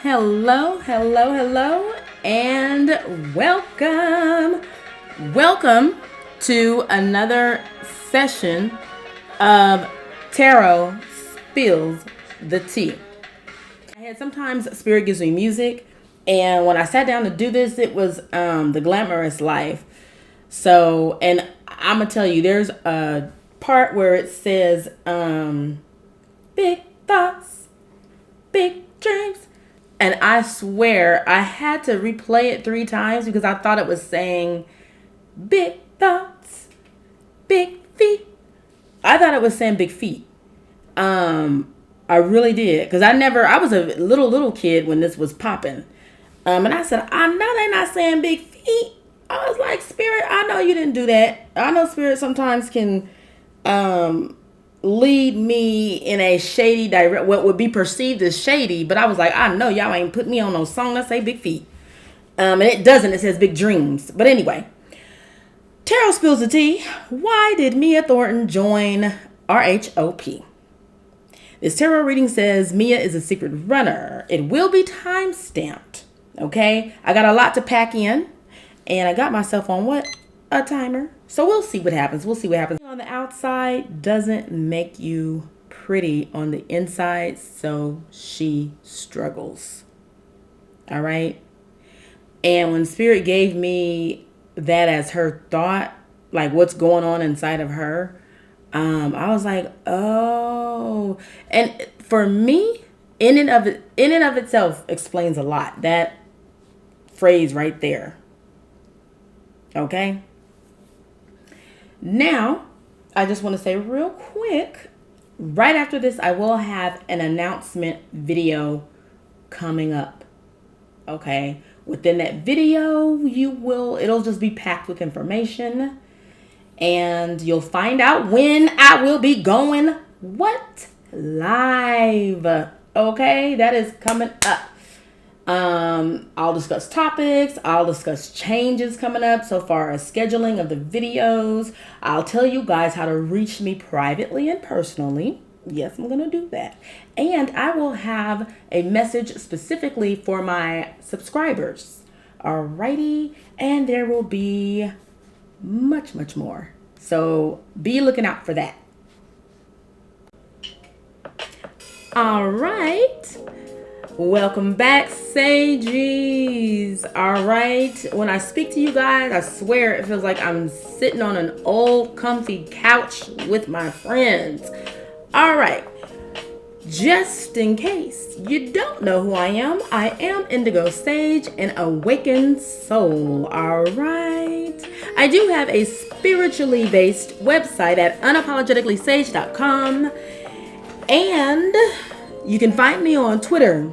Hello, hello, hello, and welcome. Welcome to another session of Tarot Spills the Tea. Sometimes Spirit gives me music, and when I sat down to do this, it was The Glamorous Life. So, and I'm going to tell you, there's a part where it says, big thoughts, big dreams. And I swear I had to replay it 3 times because I thought it was saying big thoughts, big feet. I thought it was saying big feet. I really did. Because I was a little kid when this was popping. And I said, I know they're not saying big feet. I was like, Spirit, I know you didn't do that. I know Spirit sometimes can lead me in a shady direct, what would be perceived as shady, but I was like, I know y'all ain't put me on no song that say big feet. And it doesn't, it says big dreams. But anyway, Tarot Spills the Tea. Why did Mia Thornton join RHOP? This tarot reading says Mia is a secret runner. It will be time stamped. Okay, I got a lot to pack in, and I got myself on what? A timer. So we'll see what happens. On the outside doesn't make you pretty on the inside, so she struggles. All right. And when Spirit gave me that as her thought, like what's going on inside of her, I was like, oh. And for me, in and of itself explains a lot. That phrase right there. Okay. Now, I just want to say real quick, right after this, I will have an announcement video coming up. Okay. Within that video, it'll just be packed with information, and you'll find out when I will be going live. Okay. That is coming up. I'll discuss topics. I'll discuss changes coming up so far as scheduling of the videos. I'll tell you guys how to reach me privately and personally. Yes, I'm going to do that. And I will have a message specifically for my subscribers. Alrighty. And there will be much, much more. So be looking out for that. All right. Welcome back, Sagies. All right. When I speak to you guys, I swear it feels like I'm sitting on an old comfy couch with my friends. All right. Just in case you don't know who I am Indigo Sage, an awakened soul. All right. I do have a spiritually based website at unapologeticallysage.com. And you can find me on Twitter,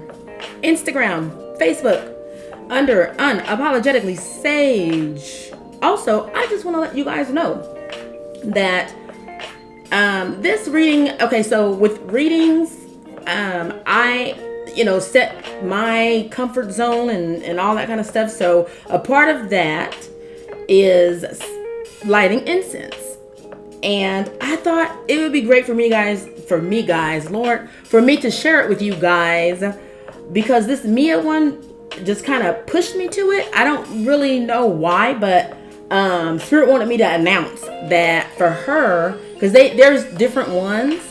Instagram, Facebook, under Unapologetically Sage. Also, I just want to let you guys know that this reading, okay, so with readings, I, set my comfort zone and all that kind of stuff. So a part of that is lighting incense. And I thought it would be great for me to share it with you guys, because this Mia one just kind of pushed me to it. I don't really know why, but Spirit wanted me to announce that for her, because there's different ones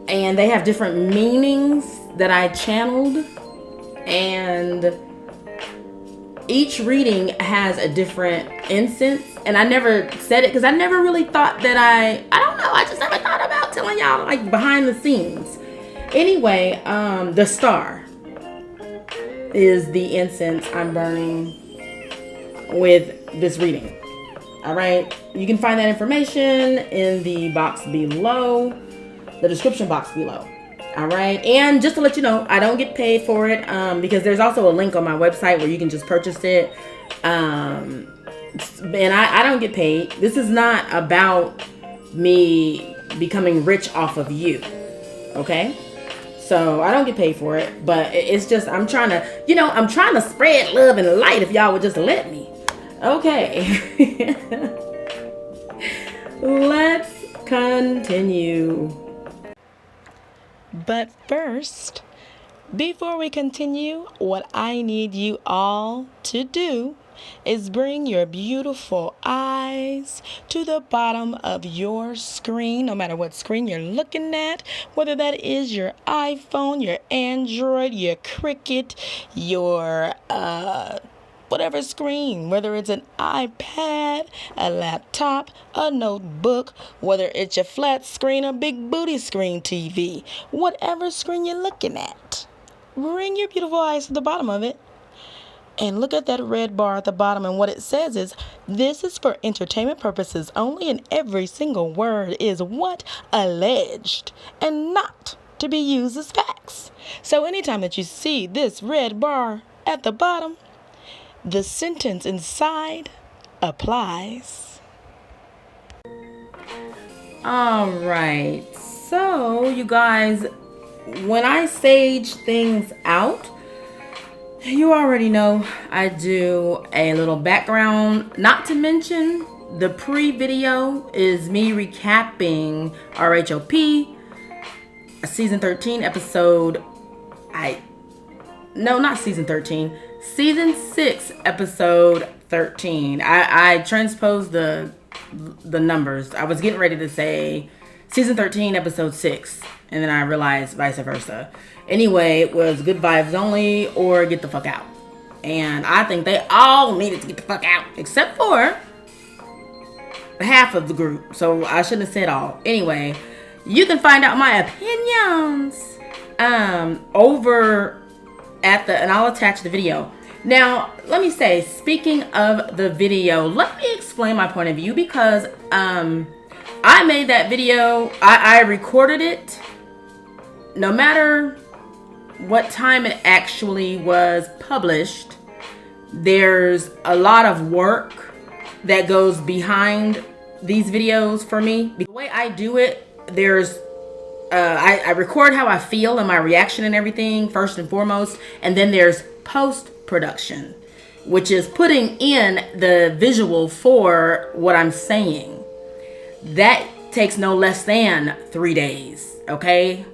and they have different meanings that I channeled, and each reading has a different incense. And I never said it because I never really thought that I don't know. I just never thought about telling y'all like behind the scenes. Anyway, the star is the incense I'm burning with this reading. All right. You can find that information in the box below, the description box below. All right. And just to let you know, I don't get paid for it because there's also a link on my website where you can just purchase it. And I don't get paid. This is not about me becoming rich off of you. Okay. So I don't get paid for it, but it's just, I'm trying to spread love and light if y'all would just let me. Okay. Let's continue. But first, Before we continue, what I need you all to do is bring your beautiful eyes to the bottom of your screen, no matter what screen you're looking at, whether that is your iPhone, your Android, your Cricket, your whatever screen, whether it's an iPad, a laptop, a notebook, whether it's your flat screen or big booty screen TV, whatever screen you're looking at. Bring your beautiful eyes to the bottom of it and look at that red bar at the bottom, and what it says is, this is for entertainment purposes only, and every single word is what? Alleged, and not to be used as facts. So anytime that you see this red bar at the bottom, the sentence inside applies. All right, so you guys, when I sage things out, you already know I do a little background. Not to mention, the pre-video is me recapping RHOP, season 13 episode, not season 13, season 6 episode 13. I transposed the numbers. I was getting ready to say season 13 episode 6, and then I realized vice versa. Anyway, it was good vibes only or get the fuck out. And I think they all needed to get the fuck out, except for half of the group. So I shouldn't have said all. Anyway, you can find out my opinions over at and I'll attach the video. Now, let me say, speaking of the video, let me explain my point of view, because I made that video, I recorded it. No matter what time it actually was published, there's a lot of work that goes behind these videos for me. The way I do it, there's I record how I feel and my reaction and everything first and foremost, and then there's post-production, which is putting in the visual for what I'm saying. That takes no less than 3 days, okay?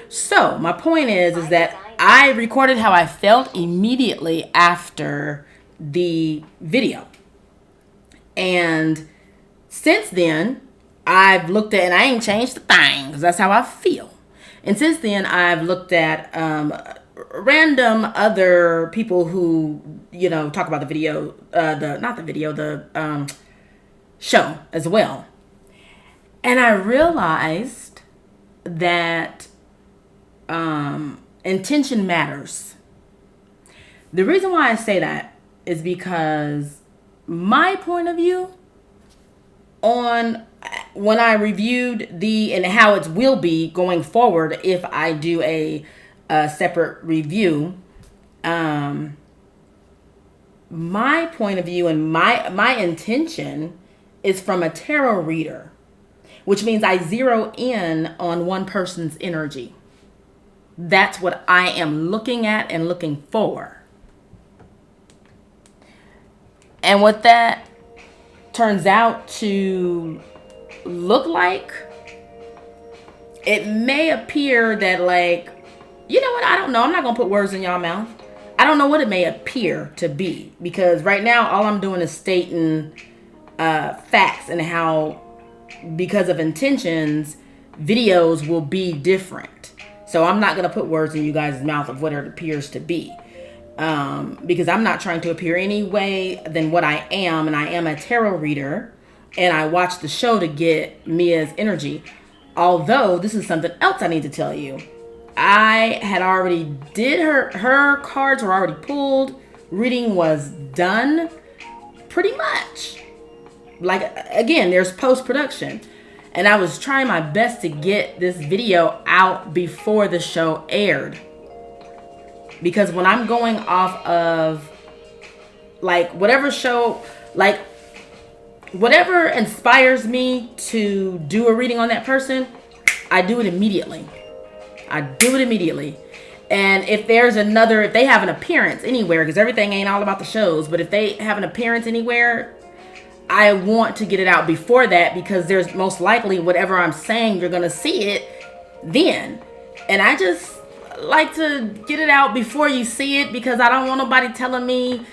So my point is that I recorded how I felt immediately after the video. And since then, I've looked at, and I ain't changed a thing, because that's how I feel. And since then, I've looked at random other people who, talk about the video, the show as well. And I realized that intention matters. The reason why I say that is because my point of view on when I reviewed and how it will be going forward if I do a separate review, my point of view and my intention is from a tarot reader, which means I zero in on one person's energy. That's what I am looking at and looking for. And what that turns out to look like, it may appear that, like, you know what, I don't know. I'm not going to put words in y'all mouth. I don't know what it may appear to be, because right now all I'm doing is stating facts and how, because of intentions, videos will be different. So I'm not going to put words in you guys' mouth of what it appears to be. Because I'm not trying to appear any way than what I am. And I am a tarot reader. And I watched the show to get Mia's energy. Although, this is something else I need to tell you. I had already did her cards were already pulled. Reading was done. Pretty much. Like, again, there's post-production. And I was trying my best to get this video out before the show aired. Because when I'm going off of, like, whatever show, like, whatever inspires me to do a reading on that person, I do it immediately. And if they have an appearance anywhere, because everything ain't all about the shows, but if they have an appearance anywhere, I want to get it out before that, because there's most likely whatever I'm saying, you're going to see it then. And I just, like to get it out before you see it, because I don't want nobody telling me,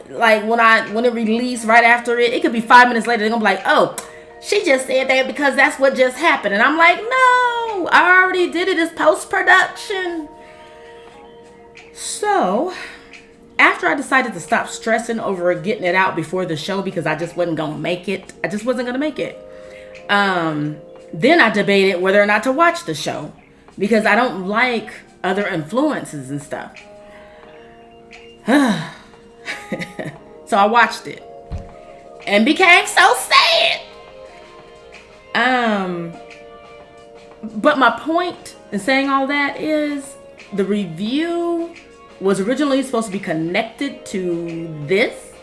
like, when it released right after it could be 5 minutes later, they're gonna be like, oh, she just said that because that's what just happened. And I'm like, no, I already did it. It's post-production. So after I decided to stop stressing over getting it out before the show, because I just wasn't gonna make it. Then I debated whether or not to watch the show, because I don't like other influences and stuff. So I watched it and became so sad. But my point in saying all that is, the review was originally supposed to be connected to this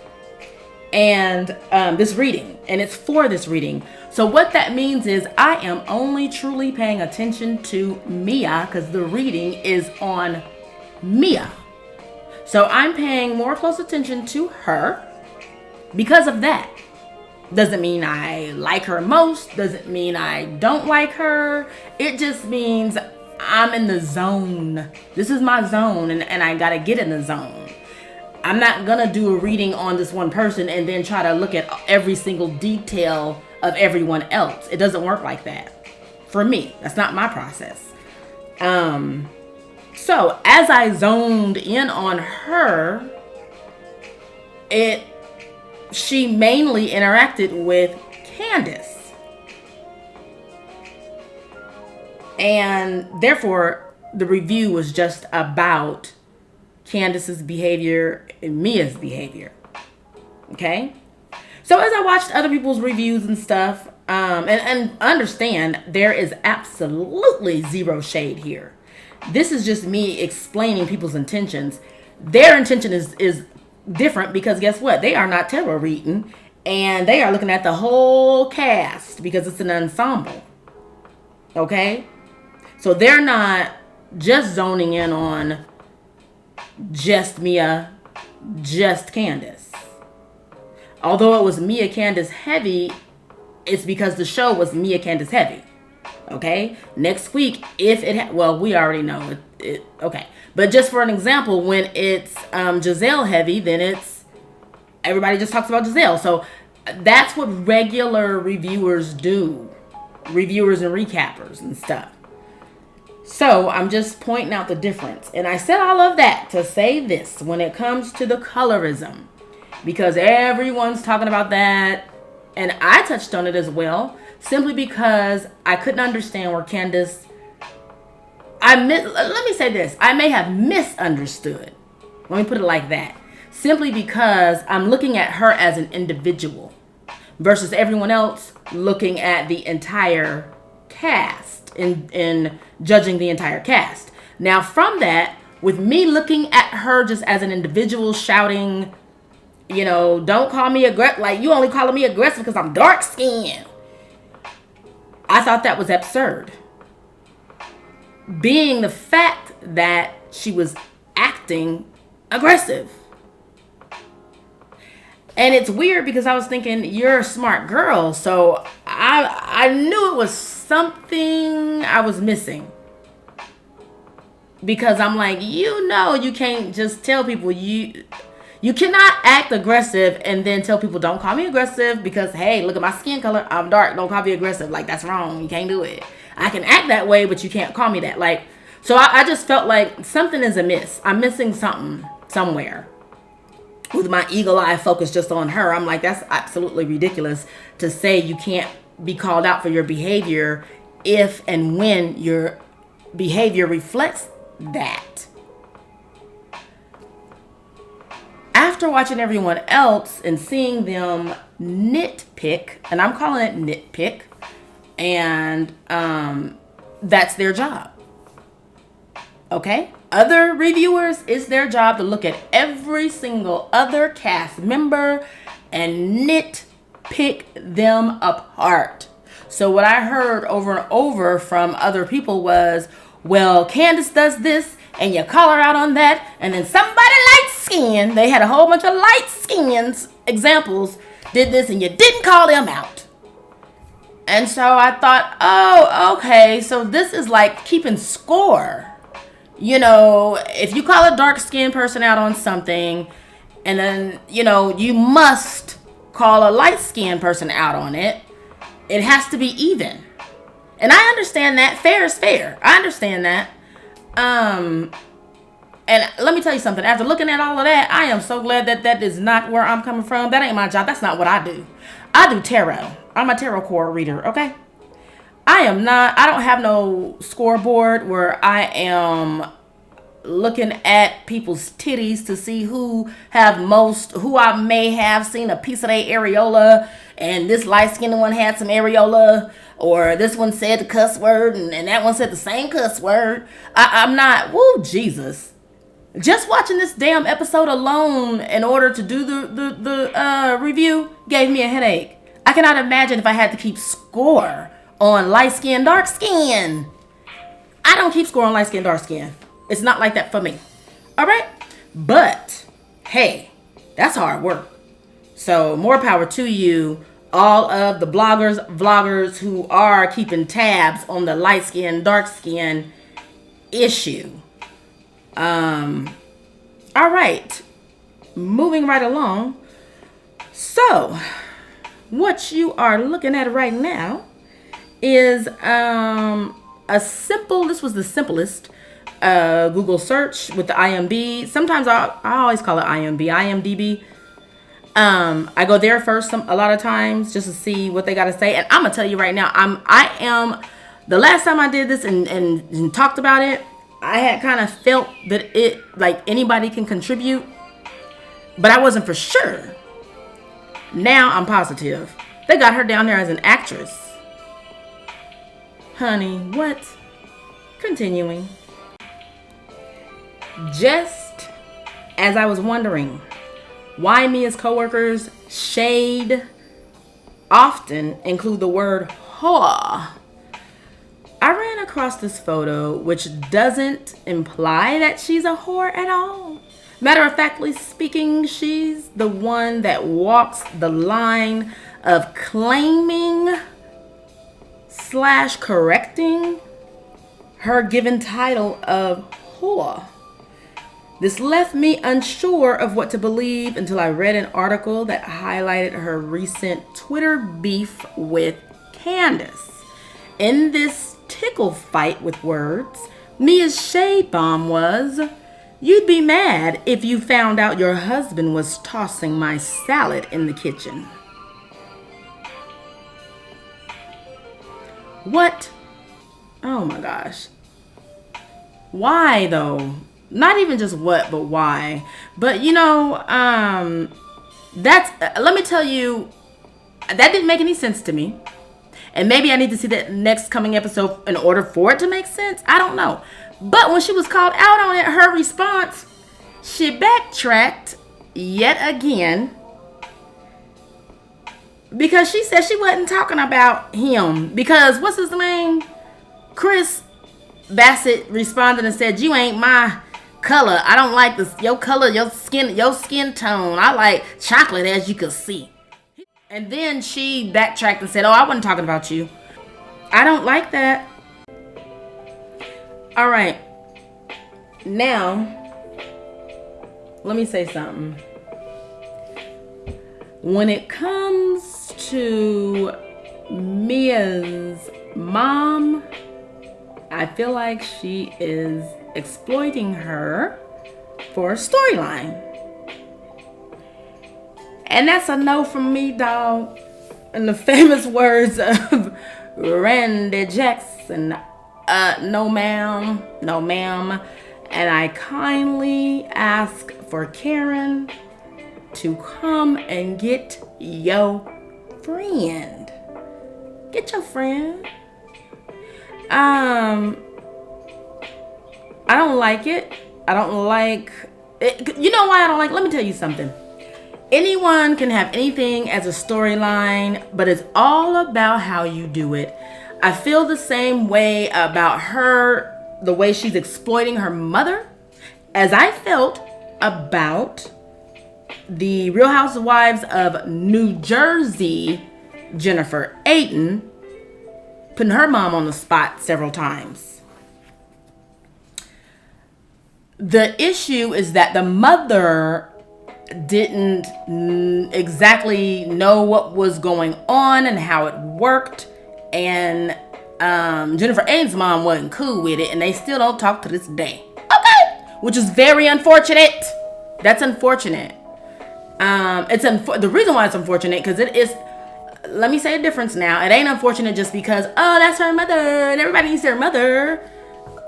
and this reading, and it's for this reading. So what that means is I am only truly paying attention to Mia, because the reading is on Mia. So I'm paying more close attention to her because of that. Doesn't mean I like her most. Doesn't mean I don't like her. It just means I'm in the zone. This is my zone, and I gotta get in the zone. I'm not gonna do a reading on this one person and then try to look at every single detail of everyone else. It doesn't work like that. For me, that's not my process. So as I zoned in on her, she mainly interacted with Candace. And therefore, the review was just about Candace's behavior and Mia's behavior. Okay? So as I watched other people's reviews and stuff, and understand, there is absolutely zero shade here. This is just me explaining people's intentions. Their intention is different, because guess what? They are not tarot reading, and they are looking at the whole cast because it's an ensemble. Okay? So they're not just zoning in on just Mia, just Candace. Although it was Mia Candace heavy, it's because the show was Mia Candace heavy. Okay? Next week, if it well, we already know it. Okay. But just for an example, when it's Giselle heavy, then it's everybody just talks about Giselle. So that's what regular reviewers do. Reviewers and recappers and stuff. So I'm just pointing out the difference. And I said all of that to say this when it comes to the colorism, because everyone's talking about that. And I touched on it as well, simply because I couldn't understand where Candace, let me say this, I may have misunderstood. Let me put it like that. Simply because I'm looking at her as an individual versus everyone else looking at the entire cast in judging the entire cast. Now from that, with me looking at her just as an individual shouting, you know, don't call me aggressive, like you only calling me aggressive because I'm dark skinned. I thought that was absurd. Being the fact that she was acting aggressive. And it's weird because I was thinking, you're a smart girl. So I knew it was something I was missing. Because I'm like, you know, you can't just tell people you cannot act aggressive and then tell people don't call me aggressive because, hey, look at my skin color. I'm dark. Don't call me aggressive. Like, that's wrong. You can't do it. I can act that way, but you can't call me that. Like, so I just felt like something is amiss. I'm missing something somewhere. With my eagle eye focused just on her, I'm like, that's absolutely ridiculous to say you can't be called out for your behavior if and when your behavior reflects that. After watching everyone else and seeing them nitpick, and I'm calling it nitpick, and that's their job. Okay? Other reviewers, it's their job to look at every single other cast member and nitpick them apart. So what I heard over and over from other people was, well, Candace does this, and you call her out on that, and then somebody light skin, they had a whole bunch of light skins examples, did this, and you didn't call them out. And so I thought, oh, okay, so this is like keeping score. You know, if you call a dark skinned person out on something, and then, you know, you must call a light skinned person out on it, it has to be even. And I understand that. Fair is fair. I understand that. And let me tell you something. After looking at all of that, I am so glad that that is not where I'm coming from. That ain't my job. That's not what I do. I do tarot. I'm a tarot card reader, okay? I don't have no scoreboard where I am looking at people's titties to see who I may have seen a piece of their areola, and this light-skinned one had some areola, or this one said the cuss word, and that one said the same cuss word. I'm not, woo, Jesus. Just watching this damn episode alone in order to do the review gave me a headache. I cannot imagine if I had to keep score on light skin, dark skin. I don't keep score on light skin, dark skin. It's not like that for me. All right? But, hey, that's hard work. So, more power to you, all of the vloggers who are keeping tabs on the light skin, dark skin issue. All right, moving right along. So, what you are looking at right now is this was the simplest Google search with the IMB. Sometimes I always call it IMDb. I go there first a lot of times just to see what they got to say. And I'm gonna tell you right now, I am the last time I did this and talked about it, I had kind of felt that it, like, anybody can contribute, but I wasn't for sure. Now I'm positive. They got her down there as an actress. Honey, what? Continuing. Just as I was wondering why Mia's coworkers shade often include the word whore, I ran across this photo which doesn't imply that she's a whore at all. Matter of factly speaking, she's the one that walks the line of claiming / correcting her given title of whore. This left me unsure of what to believe until I read an article that highlighted her recent Twitter beef with Candace. In this tickle fight with words, Mia's shade bomb was, "You'd be mad if you found out your husband was tossing my salad in the kitchen." What? Oh my gosh. Why though? Not even just what, but why? But you know, let me tell you, that didn't make any sense to me. And maybe I need to see that next coming episode in order for it to make sense. I don't know. But when she was called out on it, her response, she backtracked yet again. Because she said she wasn't talking about him. Because, what's his name? Chris Bassett responded and said, "You ain't my color. I don't like your color, your skin tone. I like chocolate, as you can see." And then she backtracked and said, "Oh, I wasn't talking about you." I don't like that. All right. Now, let me say something. When it comes to Mia's mom, I feel like she is exploiting her for a storyline. And that's a no from me, dog. In the famous words of Randy Jackson, no ma'am, no ma'am. And I kindly ask for Karen to come and get your friend. Get your friend. I don't like it. I don't like it. You know why I don't like it? Let me tell you something. Anyone can have anything as a storyline, but it's all about how you do it. I feel the same way about her, the way she's exploiting her mother, as I felt about the Real Housewives of New Jersey, Jennifer Aydin, putting her mom on the spot several times. The issue is that the mother didn't exactly know what was going on and how it worked, and Jennifer Aiden's mom wasn't cool with it, and they still don't talk to this day. Okay, which is very unfortunate. That's unfortunate. The reason why it's unfortunate because it is. Let me say a difference now. It ain't unfortunate just because that's her mother and everybody needs their mother.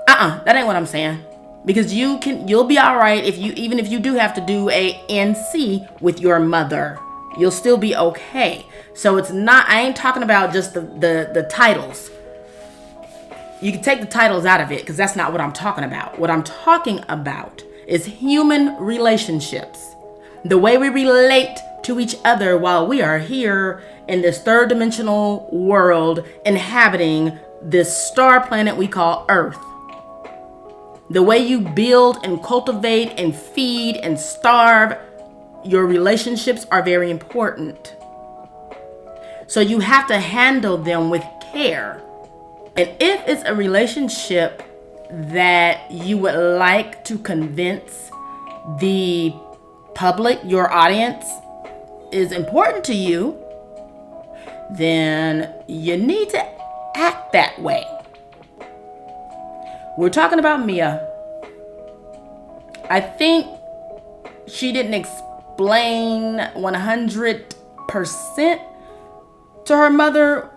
That ain't what I'm saying. Because you'll be all right even if you do have to do a NC with your mother, you'll still be okay. So it's not. I ain't talking about just the titles. You can take the titles out of it because that's not what I'm talking about. What I'm talking about is human relationships, the way we relate to each other while we are here in this third dimensional world, inhabiting this star planet we call Earth. The way you build and cultivate and feed and starve your relationships are very important. So you have to handle them with care. And if it's a relationship that you would like to convince the public, your audience, is important to you, then you need to act that way. We're talking about Mia. I think she didn't explain 100% to her mother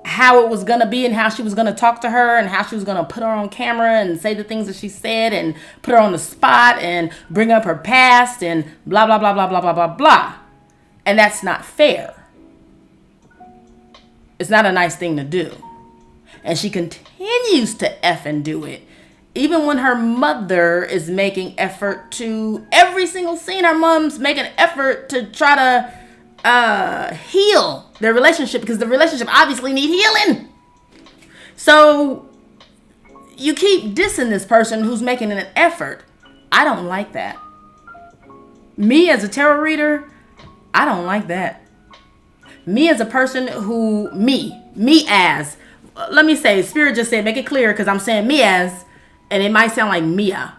how it was going to be and how she was going to talk to her and how she was going to put her on camera and say the things that she said and put her on the spot and bring up her past and blah, blah, blah, blah, blah, blah, blah, blah. And that's not fair. It's not a nice thing to do. And she continues to F and do it. Even when her mother is making effort to, every single scene, her mom's making effort to try to heal their relationship because the relationship obviously need healing. So you keep dissing this person who's making an effort. I don't like that. Me as a tarot reader, I don't like that. Me as a person who, let me say, Spirit just said, make it clear because I'm saying me as, and it might sound like Mia,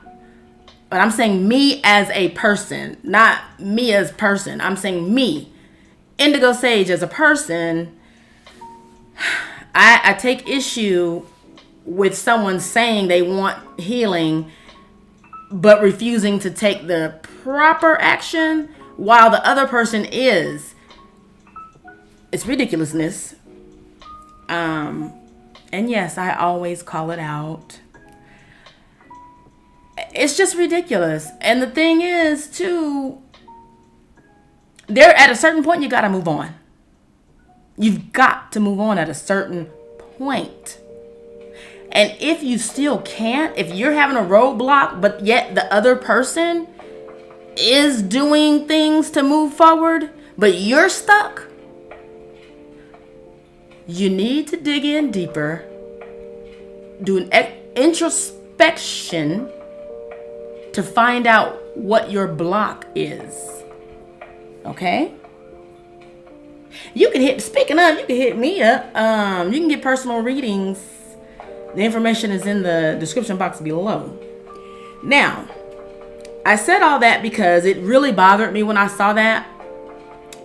but I'm saying me as a person, not Mia's person. I'm saying me, Indigo Sage, as a person. I take issue with someone saying they want healing, but refusing to take the proper action while the other person is. It's ridiculousness. And yes, I always call it out. It's just ridiculous. And the thing is, too, there at a certain point, you got to move on. You've got to move on at a certain point. And if you still can't, if you're having a roadblock, but yet the other person is doing things to move forward, but you're stuck, you need to dig in deeper, do an introspection to find out what your block is. Okay? You can hit me up. You can get personal readings. The information is in the description box below. Now, I said all that because it really bothered me when I saw that.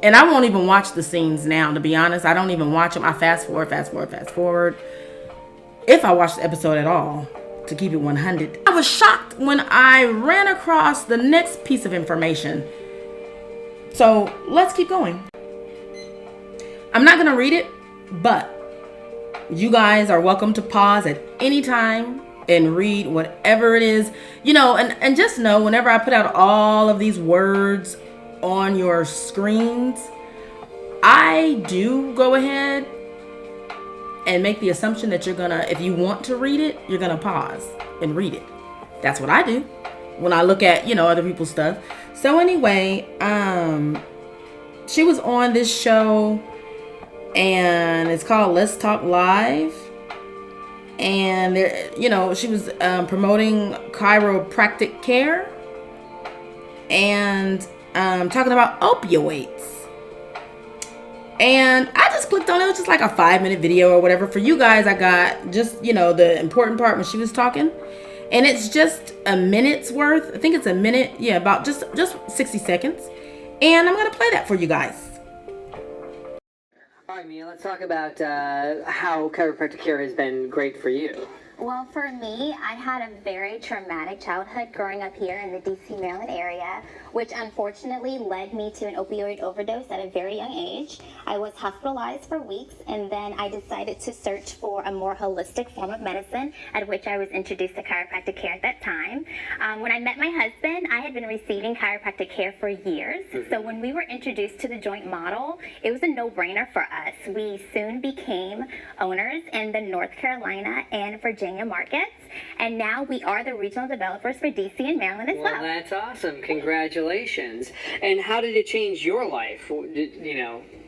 And I won't even watch the scenes now, to be honest. I don't even watch them. I fast forward. If I watch the episode at all, to keep it 100. I was shocked when I ran across the next piece of information. So let's keep going. I'm not going to read it, but you guys are welcome to pause at any time and read whatever it is. You know, and just know whenever I put out all of these words on your screens, I do go ahead and make the assumption that if you want to read it, you're gonna pause and read it. That's what I do when I look at, other people's stuff. So anyway, she was on this show and it's called Let's Talk Live. And there, she was promoting chiropractic care and talking about opioids. And I just clicked on it. It was just like a 5-minute video or whatever. For you guys, I got just, the important part when she was talking. And it's just a minute's worth. I think it's a minute. Yeah, about just 60 seconds. And I'm going to play that for you guys. All right, Mia, let's talk about how chiropractic care has been great for you. Well, for me, I had a very traumatic childhood growing up here in the DC, Maryland area, which unfortunately led me to an opioid overdose at a very young age. I was hospitalized for weeks, and then I decided to search for a more holistic form of medicine, at which I was introduced to chiropractic care at that time. When I met my husband, I had been receiving chiropractic care for years. So when we were introduced to the joint model, it was a no-brainer for us. We soon became owners in the North Carolina and Virginia markets, and now we are the regional developers for DC and Maryland as well. Well, that's awesome. Congratulations. And how did it change your life?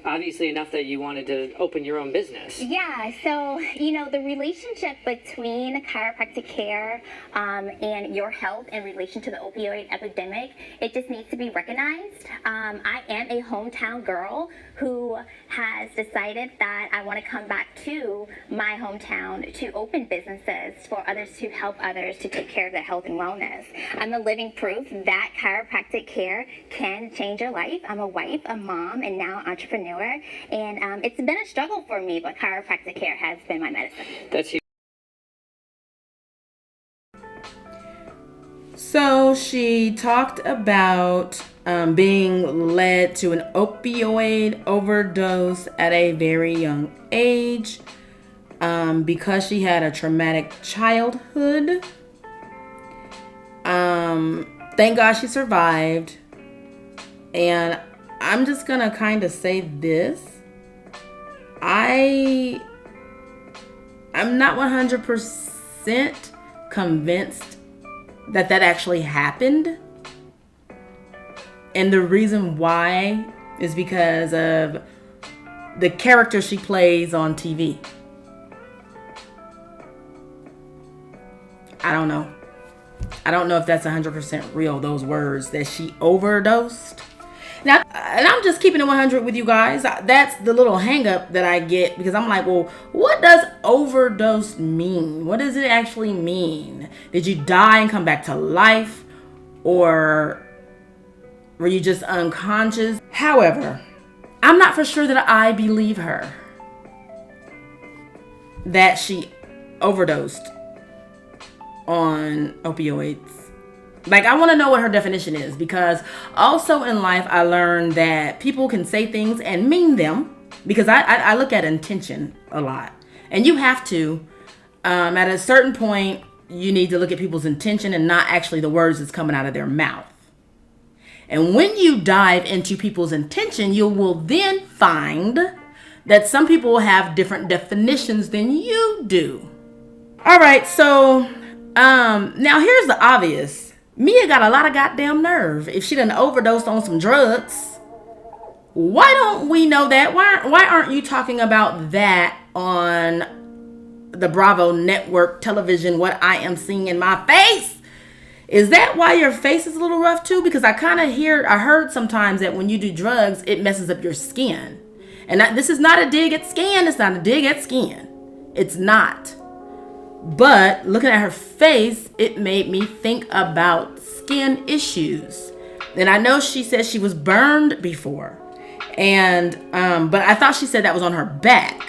Obviously enough that you wanted to open your own business. Yeah, so, the relationship between chiropractic care and your health in relation to the opioid epidemic, it just needs to be recognized. I am a hometown girl who has decided that I want to come back to my hometown to open businesses for others, to help others to take care of their health and wellness. I'm the living proof that chiropractic care can change your life. I'm a wife, a mom, and now an entrepreneur. And it's been a struggle for me, but chiropractic care has been my medicine. That's huge. So she talked about being led to an opioid overdose at a very young age because she had a traumatic childhood. Thank God she survived. And I'm just gonna kind of say this. I'm not 100% convinced that actually happened. And the reason why is because of the character she plays on TV. I don't know. I don't know if that's 100% real, those words, that she overdosed. Now, and I'm just keeping it 100 with you guys. That's the little hang up that I get, because I'm like, well, what does overdose mean? What does it actually mean? Did you die and come back to life? Or were you just unconscious? However, I'm not for sure that I believe her that she overdosed on opioids. Like, I want to know what her definition is, because also in life I learned that people can say things and mean them, because I look at intention a lot, and you have to at a certain point you need to look at people's intention and not actually the words that's coming out of their mouth. And when you dive into people's intention, you will then find that some people have different definitions than you do. All right, so now here's the obvious. Mia got a lot of goddamn nerve. If she done overdosed on some drugs, why don't we know that? Why aren't you talking about that on the Bravo network television, what I am seeing in my face? Is that why your face is a little rough too? Because I heard sometimes that when you do drugs, it messes up your skin. And this is not a dig at skin. It's not a dig at skin. It's not. But looking at her face, it made me think about skin issues. And I know she said she was burned before. And but I thought she said that was on her back.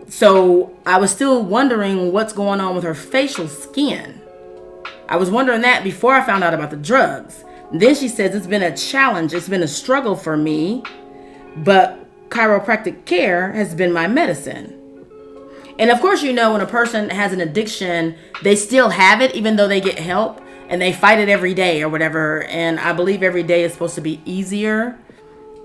So I was still wondering what's going on with her facial skin. I was wondering that before I found out about the drugs. Then she says it's been a challenge. It's been a struggle for me. But chiropractic care has been my medicine. And of course, when a person has an addiction, they still have it, even though they get help, and they fight it every day or whatever. And I believe every day is supposed to be easier.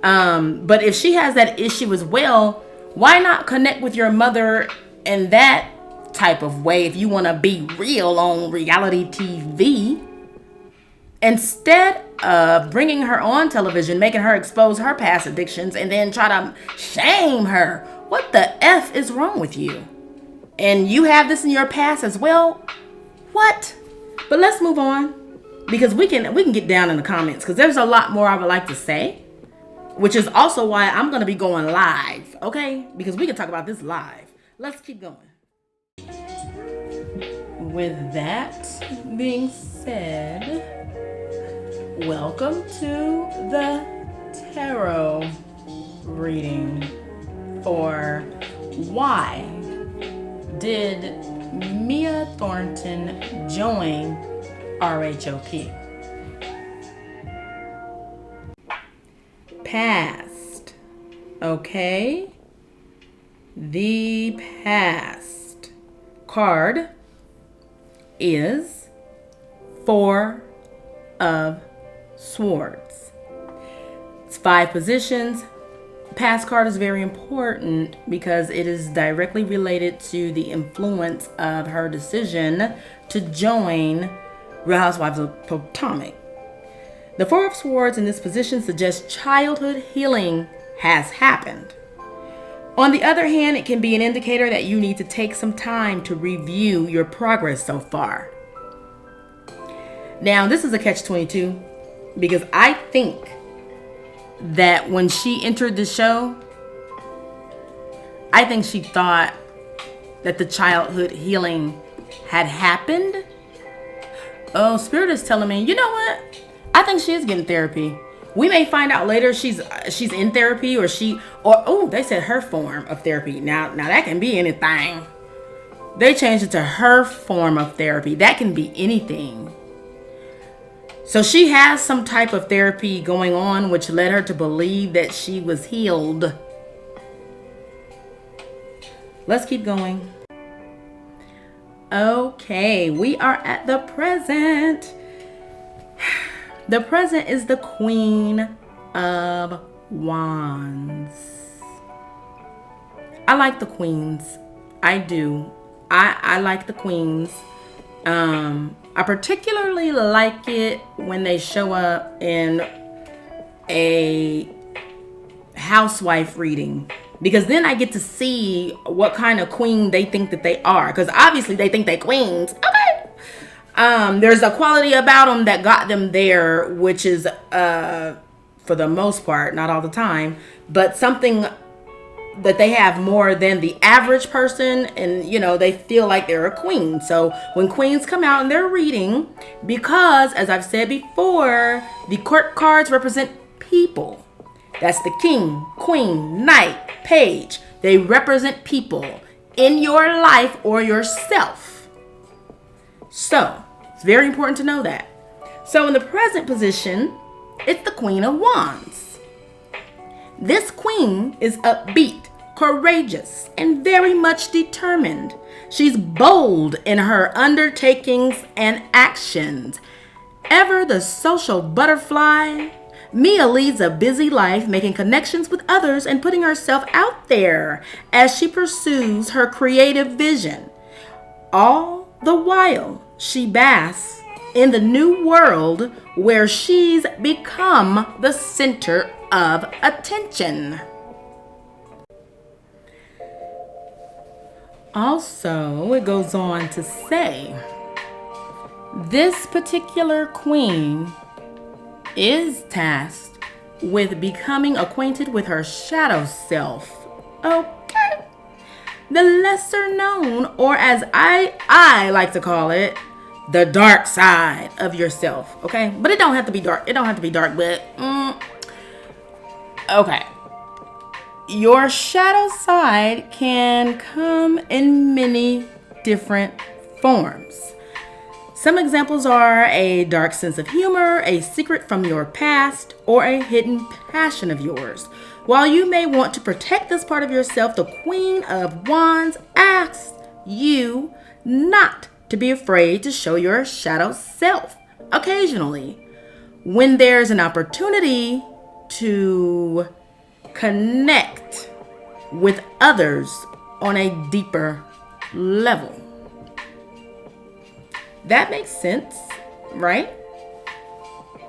But if she has that issue as well, why not connect with your mother in that type of way if you want to be real on reality TV? Instead of bringing her on television, making her expose her past addictions, and then try to shame her. What the F is wrong with you? And you have this in your past as well? What? But let's move on, because we can get down in the comments, because there's a lot more I would like to say, which is also why I'm going to be going live, okay? Because we can talk about this live. Let's keep going. with that being said, welcome to the tarot reading for why did Mia Thornton join RHOP? Past. Okay? The past card is Four of Swords. It's 5 positions. Past card is very important because it is directly related to the influence of her decision to join Real Housewives of Potomac. The Four of Swords in this position suggests childhood healing has happened. On the other hand, it can be an indicator that you need to take some time to review your progress so far. Now, this is a catch-22 because I think that when she entered the show, I think she thought that the childhood healing had happened. Oh, Spirit is telling me, you know what? I think she is getting therapy. We may find out later she's in therapy or they said her form of therapy. Now that can be anything. They changed it to her form of therapy. That can be anything. So she has some type of therapy going on which led her to believe that she was healed. Let's keep going. Okay, we are at the present. The present is the Queen of Wands. I like the queens. I do. I like the queens. I particularly like it when they show up in a housewife reading, because then I get to see what kind of queen they think that they are, because obviously they think they queens. Okay. There's a quality about them that got them there, which is for the most part, not all the time, but something that they have more than the average person, and they feel like they're a queen. So when queens come out in their reading, because as I've said before, the court cards represent people. That's the king, queen, knight, page. They represent people in your life or yourself. So it's very important to know that. So in the present position, it's the Queen of Wands. This queen is upbeat, courageous, and very much determined. She's bold in her undertakings and actions. Ever the social butterfly, Mia leads a busy life, making connections with others and putting herself out there as she pursues her creative vision. All the while, she basks in the new world where she's become the center of attention. Also, it goes on to say, this particular queen is tasked with becoming acquainted with her shadow self. Okay. The lesser known, or as I like to call it, the dark side of yourself. Okay. But it don't have to be dark. It don't have to be dark, but okay. Your shadow side can come in many different forms. Some examples are a dark sense of humor, a secret from your past, or a hidden passion of yours. While you may want to protect this part of yourself, the Queen of Wands asks you not to be afraid to show your shadow self occasionally. When there's an opportunity to connect with others on a deeper level. That makes sense, right?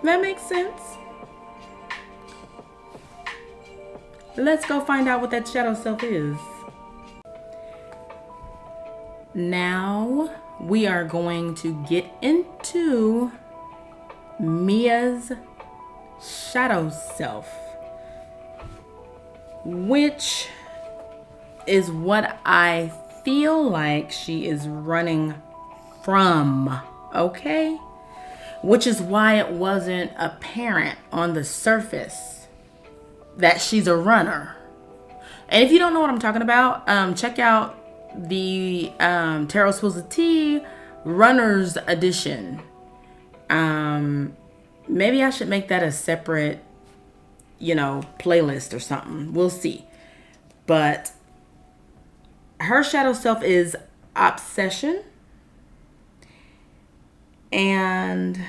That makes sense. Let's go find out what that shadow self is. Now we are going to get into Mia's shadow self, which is what I feel like she is running from. Okay? Which is why it wasn't apparent on the surface that she's a runner. And if you don't know what I'm talking about, check out the Tarot Spills of Tea Runners Edition. Maybe I should make that a separate, playlist or something. We'll see. But her shadow self is obsession. And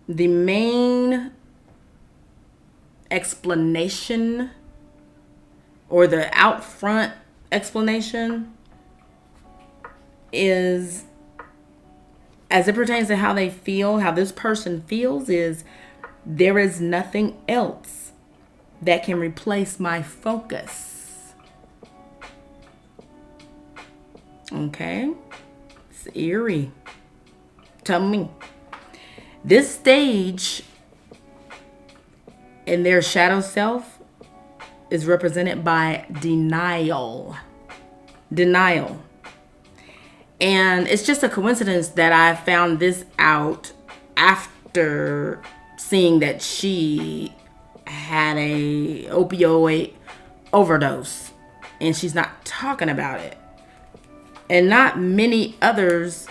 the main explanation, or the out front explanation, is, as it pertains to how they feel, how this person feels, is there is nothing else that can replace my focus. Okay? It's eerie. Tell me. This stage in their shadow self is represented by denial. Denial. And it's just a coincidence that I found this out after seeing that she had a opioid overdose and she's not talking about it. And not many others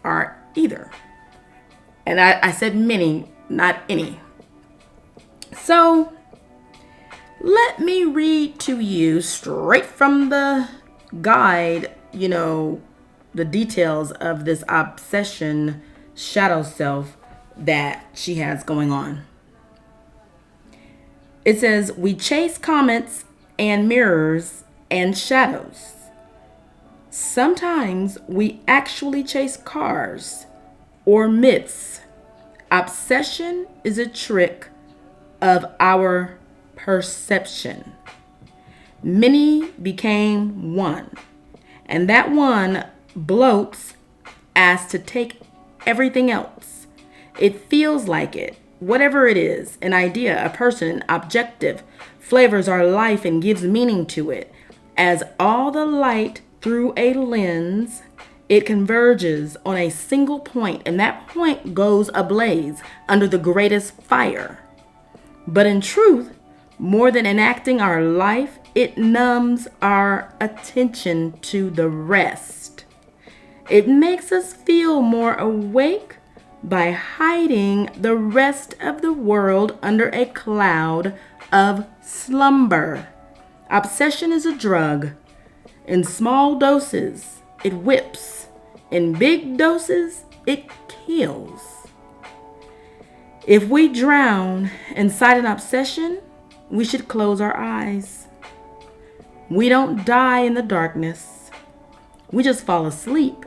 are either. And I said many, not any. So let me read to you straight from the guide, the details of this obsession shadow self that she has going on. It says, we chase comets and mirrors and shadows. Sometimes we actually chase cars or myths. Obsession is a trick of our perception. Many became one, and that one bloats as to take everything else. It feels like it, whatever it is, an idea, a person, objective, flavors our life and gives meaning to it. As all the light through a lens, it converges on a single point, and that point goes ablaze under the greatest fire. But in truth, more than enacting our life, it numbs our attention to the rest. It makes us feel more awake by hiding the rest of the world under a cloud of slumber. Obsession is a drug. In small doses, it whips. In big doses, it kills. If we drown inside an obsession, we should close our eyes. We don't die in the darkness. We just fall asleep.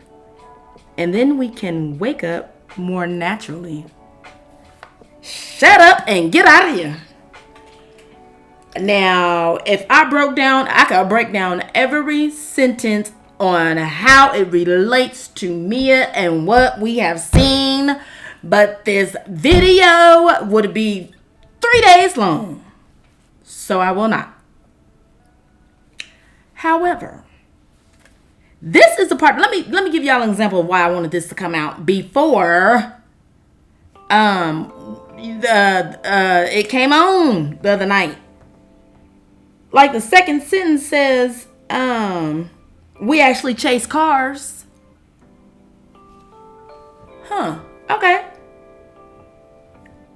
And then we can wake up more naturally. Shut up and get out of here. Now, if I could break down every sentence on how it relates to Mia and what we have seen. But this video would be 3 days long. So I will not. However, this is the part. Let me give y'all an example of why I wanted this to come out before it came on the other night. Like the second sentence says, we actually chase cars. Huh. Okay.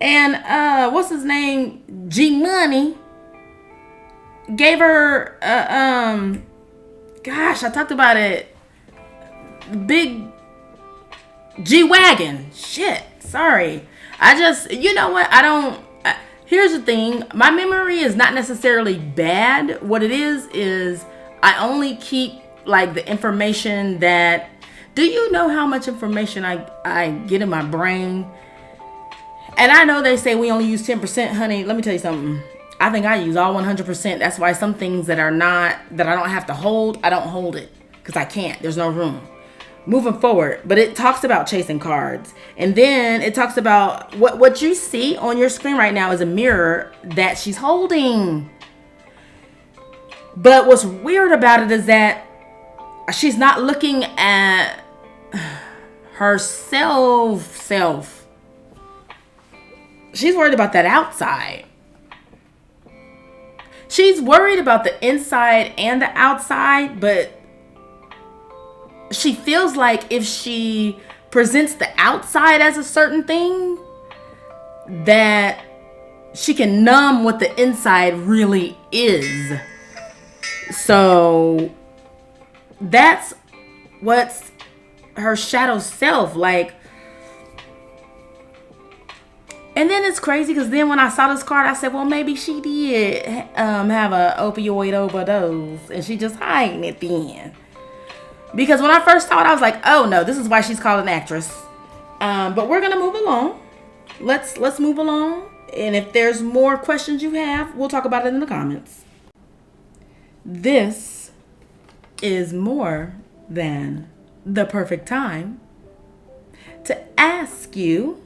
And what's his name? G Money gave her gosh, I talked about it. Big G Wagon. Shit. Sorry. You know what? Here's the thing. My memory is not necessarily bad. What it is I only keep like the information that. Do you know how much information I get in my brain? And I know they say we only use 10%, honey. Let me tell you something. I think I use all 100%. That's why some things that I don't have to hold, I don't hold it. Because I can't. There's no room. Moving forward. But it talks about chasing cards. And then it talks about what you see on your screen right now is a mirror that she's holding. But what's weird about it is that she's not looking at her self. She's worried about that outside. She's worried about the inside and the outside, but she feels like if she presents the outside as a certain thing, that she can numb what the inside really is. So that's what's her shadow self like. And then it's crazy because then when I saw this card, I said, well, maybe she did have a opioid overdose and she just hiding it then. Because when I first saw it, I was like, oh no, this is why she's called an actress. But we're gonna move along. Let's move along. And if there's more questions you have, we'll talk about it in the comments. This is more than the perfect time to ask you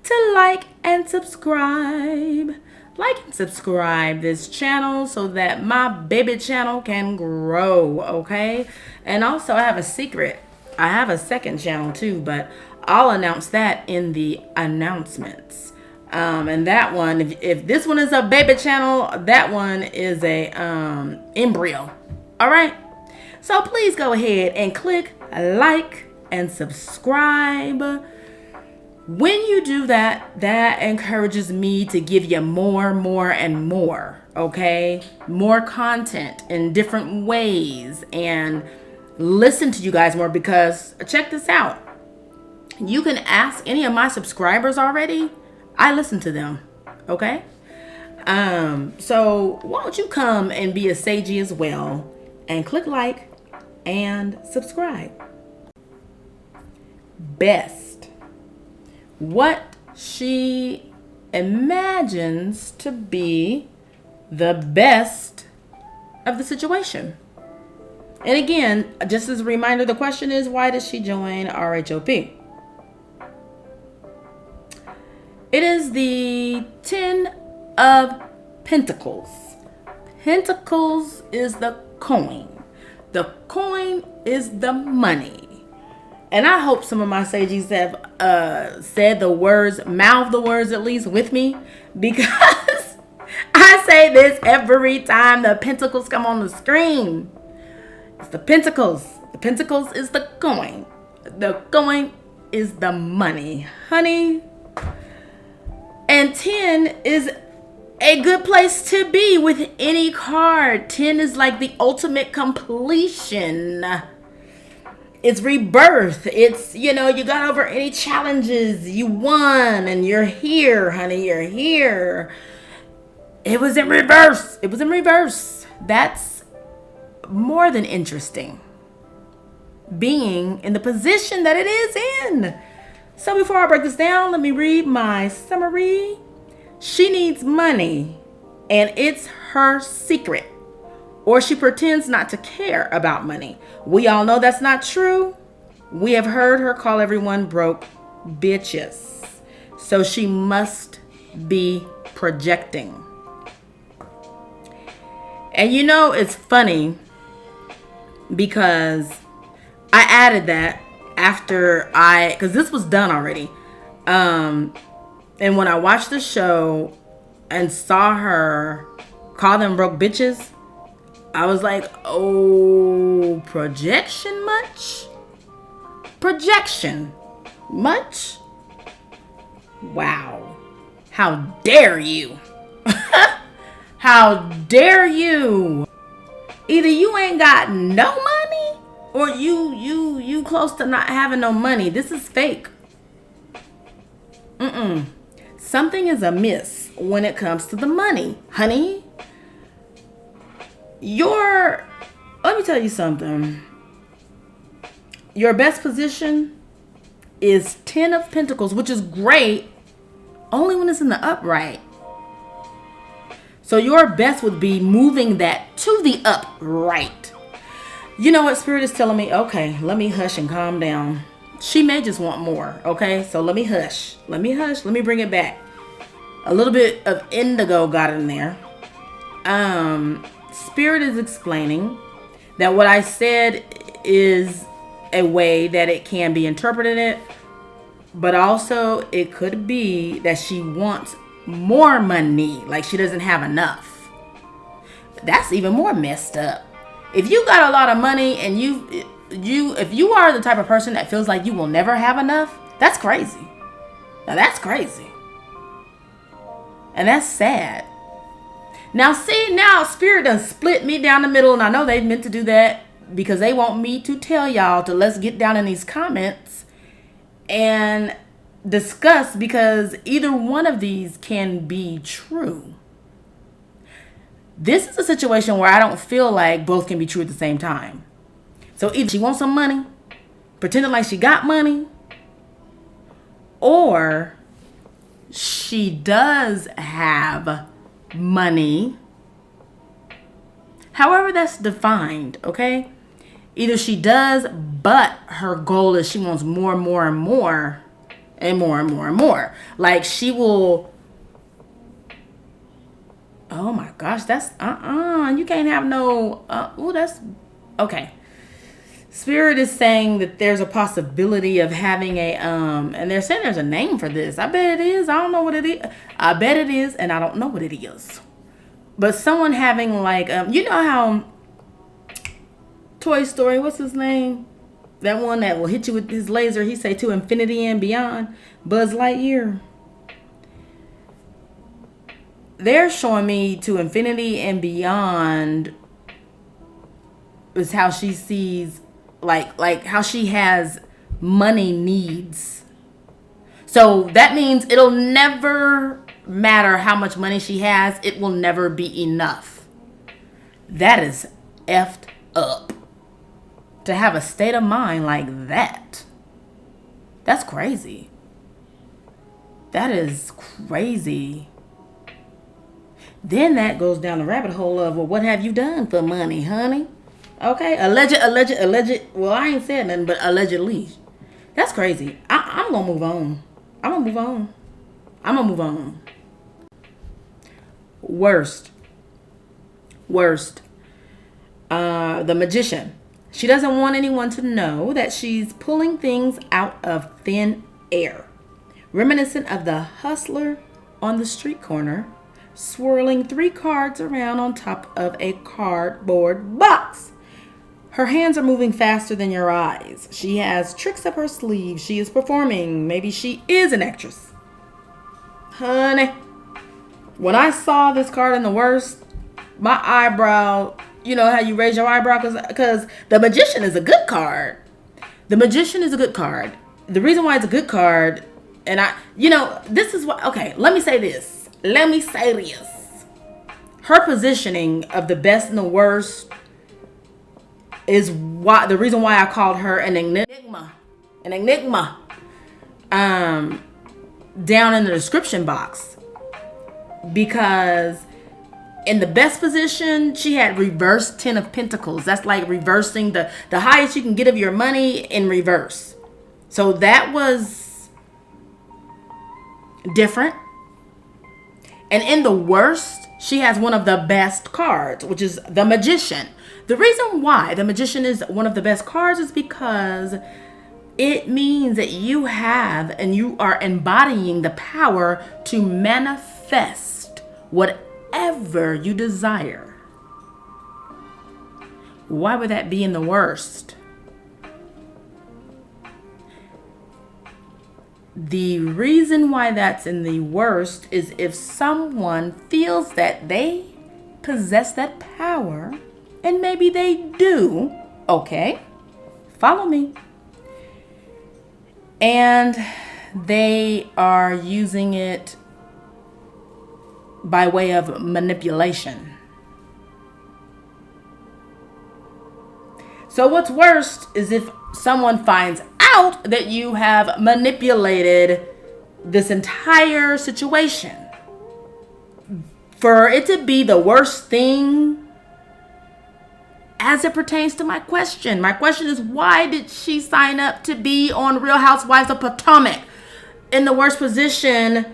to like and subscribe. Like and subscribe this channel so that my baby channel can grow, okay? And also I have a secret. I have a second channel too, but I'll announce that in the announcements. And that one, if this one is a baby channel, that one is a embryo. All right? So please go ahead and click like and subscribe. When you do that, that encourages me to give you more and more, okay? More content in different ways and listen to you guys more, because check this out. You can ask any of my subscribers already. I listen to them, okay? So why don't you come and be a Sagie as well and click like and subscribe. Best. What she imagines to be the best of the situation. And again, just as a reminder, the question is, why does she join RHOP? It is the 10 of Pentacles. Pentacles is the coin. The coin is the money. And I hope some of my Sagies have said the words, mouthed the words at least with me, because I say this every time the pentacles come on the screen. It's the pentacles. The pentacles is the coin. The coin is the money, honey. And 10 is a good place to be with any card. 10 is like the ultimate completion. It's rebirth. It's, you know, you got over any challenges. You won and you're here, honey. You're here. It was in reverse. It was in reverse. That's more than interesting. Being in the position that it is in. So before I break this down, let me read my summary. She needs money and it's her secret. Or she pretends not to care about money. We all know that's not true. We have heard her call everyone broke bitches. So she must be projecting. And you know, it's funny because I added that after because this was done already. And when I watched the show and saw her call them broke bitches, I was like, oh, projection much? Projection much? Wow. How dare you? How dare you? Either you ain't got no money or you close to not having no money. This is fake. Something is amiss when it comes to the money, honey. Let me tell you something. Your best position is 10 of Pentacles, which is great only when it's in the upright. So your best would be moving that to the upright. You know what Spirit is telling me? Okay, let me hush and calm down. She may just want more, okay? So let me hush. Let me hush. Let me bring it back. A little bit of indigo got in there. Spirit is explaining that what I said is a way that it can be interpreted, but also it could be that she wants more money, like she doesn't have enough. That's even more messed up. If you got a lot of money and if you are the type of person that feels like you will never have enough, that's crazy. Now that's crazy. And that's sad. Now see, now Spirit done split me down the middle, and I know they meant to do that because they want me to tell y'all to let's get down in these comments and discuss, because either one of these can be true. This is a situation where I don't feel like both can be true at the same time. So either she wants some money, pretending like she got money, or she does have money. However that's defined, okay? Either she does, but her goal is she wants more and more and more and more and more and more. Like she will... Oh my gosh, that's you can't have no that's okay. Spirit is saying that there's a possibility of having a and they're saying there's a name for this. I bet it is. I don't know what it is. I bet it is, and I don't know what it is. But someone having like you know how Toy Story, what's his name? That one that will hit you with his laser, he say to infinity and beyond, Buzz Lightyear. They're showing me to infinity and beyond is how she sees, like how she has money needs. So that means it'll never matter how much money she has. It will never be enough. That is effed up. To have a state of mind like that. That's crazy. That is crazy. Then that goes down the rabbit hole of, well, what have you done for money, honey? Okay, alleged. Well, I ain't said nothing, but allegedly. That's crazy. I'm gonna move on. I'm gonna move on. Worst. The magician. She doesn't want anyone to know that she's pulling things out of thin air. Reminiscent of the hustler on the street corner, swirling 3 cards around on top of a cardboard box. Her hands are moving faster than your eyes. She has tricks up her sleeve. She is performing. Maybe she is an actress. Honey, when I saw this card in the worst, my eyebrow, you know how you raise your eyebrow? Because the magician is a good card. The magician is a good card. The reason why it's a good card, and this is what, okay, let me say this. Her positioning of the best and the worst is why the reason why I called her an enigma. Down in the description box. Because in the best position, she had reverse 10 of Pentacles. That's like reversing the highest you can get of your money in reverse. So that was different. And in the worst, she has one of the best cards, which is the Magician. The reason why the Magician is one of the best cards is because it means that you have and you are embodying the power to manifest whatever you desire. Why would that be in the worst? The reason why that's in the worst is if someone feels that they possess that power, and maybe they do, okay, follow me, and they are using it by way of manipulation. So what's worst is if someone finds out that you have manipulated this entire situation. For it to be the worst thing as it pertains to my question. My question is, why did she sign up to be on Real Housewives of Potomac? In the worst position,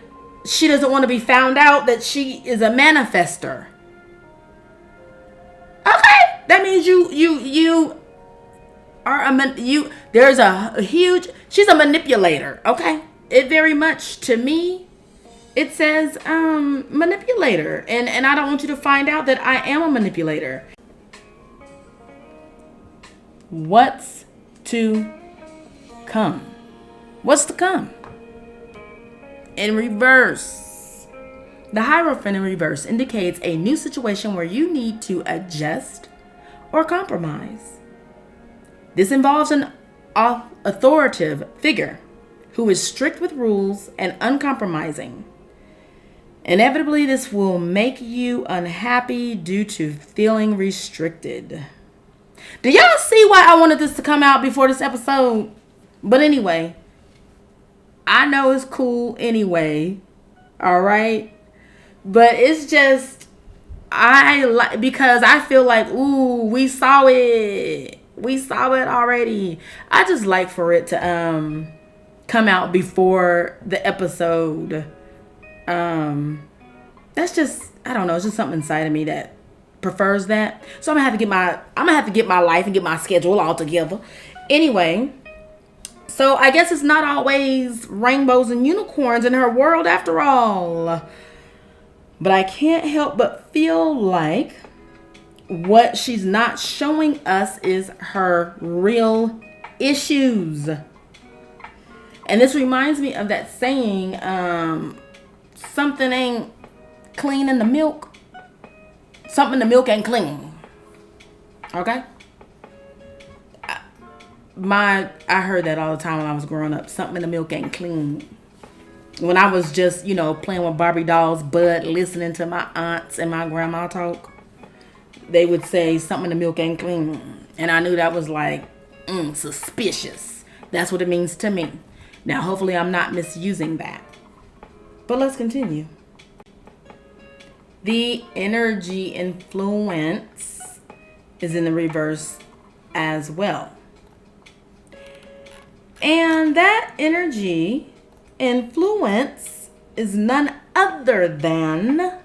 she doesn't want to be found out that she is a manifester. Okay, that means you There's a huge, she's a manipulator, okay? It very much, to me, it says manipulator. And I don't want you to find out that I am a manipulator. What's to come? What's to come? In reverse. The Hierophant in reverse indicates a new situation where you need to adjust or compromise. This involves an authoritative figure who is strict with rules and uncompromising. Inevitably, this will make you unhappy due to feeling restricted. Do y'all see why I wanted this to come out before this episode? But anyway, I know it's cool anyway. All right. But it's just, because I feel like, ooh, we saw it. We saw it already. I just like for it to come out before the episode. That's just, I don't know, it's just something inside of me that prefers that. So I'm gonna have to get my life and get my schedule all together. Anyway, so I guess it's not always rainbows and unicorns in her world after all. But I can't help but feel like what she's not showing us is her real issues. And this reminds me of that saying, something ain't clean in the milk. Something in the milk ain't clean. Okay? I heard that all the time when I was growing up. Something in the milk ain't clean. When I was just, playing with Barbie dolls, but listening to my aunts and my grandma talk, they would say something in the milk ain't clean. And I knew that was like, suspicious. That's what it means to me. Now, hopefully I'm not misusing that. But let's continue. The energy influence is in the reverse as well. And that energy influence is none other than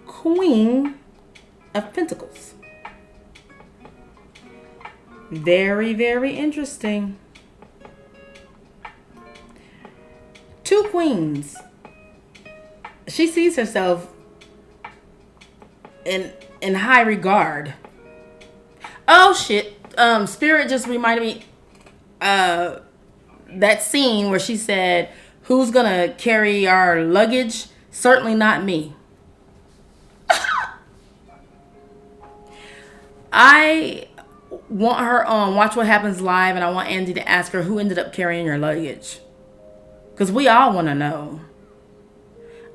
Queen of Pentacles. Very, very interesting. Two queens. She sees herself in high regard. Oh shit. Spirit just reminded me that scene where she said, who's gonna carry our luggage? Certainly not me. I want her on Watch What Happens Live, and I want Andy to ask her who ended up carrying your luggage. Because we all want to know.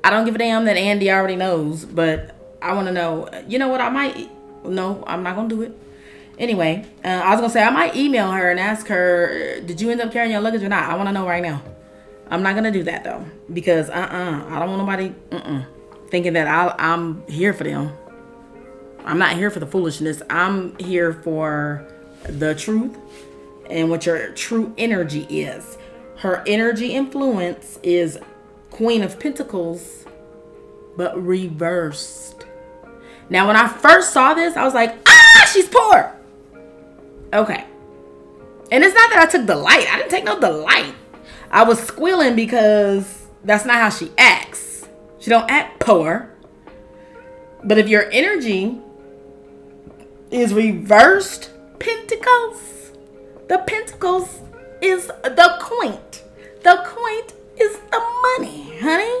I don't give a damn that Andy already knows, but I want to know. You know what? No, I'm not going to do it. Anyway, I was going to say I might email her and ask her, did you end up carrying your luggage or not? I want to know right now. I'm not going to do that, though. Because, I don't want nobody thinking that I'm here for them. I'm not here for the foolishness. I'm here for the truth and what your true energy is. Her energy influence is Queen of Pentacles, but reversed. Now, when I first saw this, I was like, she's poor. Okay. And it's not that I took delight. I didn't take no delight. I was squealing because that's not how she acts. She don't act poor. But if your energy is reversed Pentacles, the Pentacles is the quaint. The quaint is the money, honey.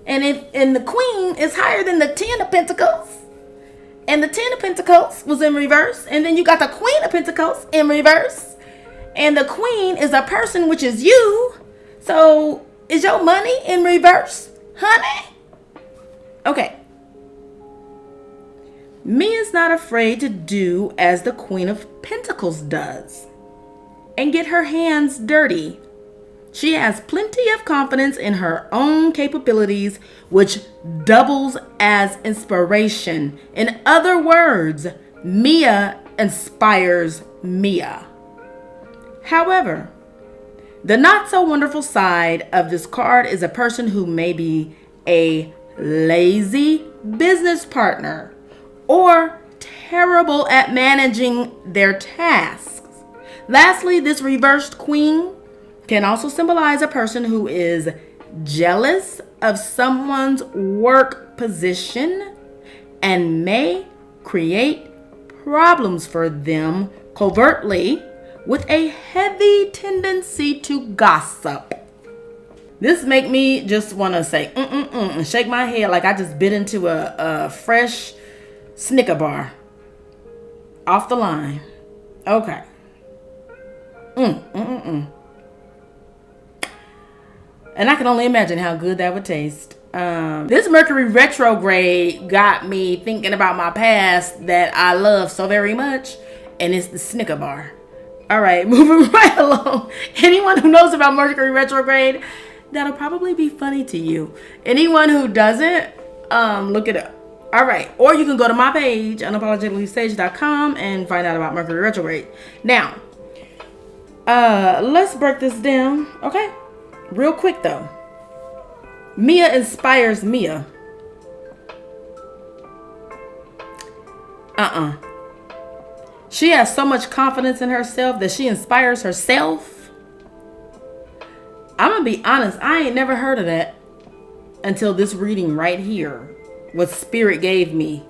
And the queen is higher than the 10 of Pentacles. And the 10 of Pentacles was in reverse. And then you got the Queen of Pentacles in reverse. And the queen is a person, which is you. So is your money in reverse, honey? Okay. Mia's not afraid to do as the Queen of Pentacles does and get her hands dirty. She has plenty of confidence in her own capabilities, which doubles as inspiration. In other words, Mia inspires Mia. However, the not so wonderful side of this card is a person who may be a lazy business partner or terrible at managing their tasks. Lastly, this reversed queen can also symbolize a person who is jealous of someone's work position and may create problems for them covertly with a heavy tendency to gossip. This make me just want to say and shake my head like I just bit into a fresh Snicker bar off the line. Okay. And I can only imagine how good that would taste. This Mercury retrograde got me thinking about my past that I love so very much, and it's the Snicker bar. All right, moving right along. Anyone who knows about Mercury retrograde, that'll probably be funny to you. Anyone who doesn't, look it up. All right, or you can go to my page, unapologeticallysage.com, and find out about Mercury retrograde. Now, let's break this down, okay? Real quick though. Mia inspires Mia. She has so much confidence in herself that she inspires herself. I'm gonna be honest, I ain't never heard of that until this reading right here, what Spirit gave me.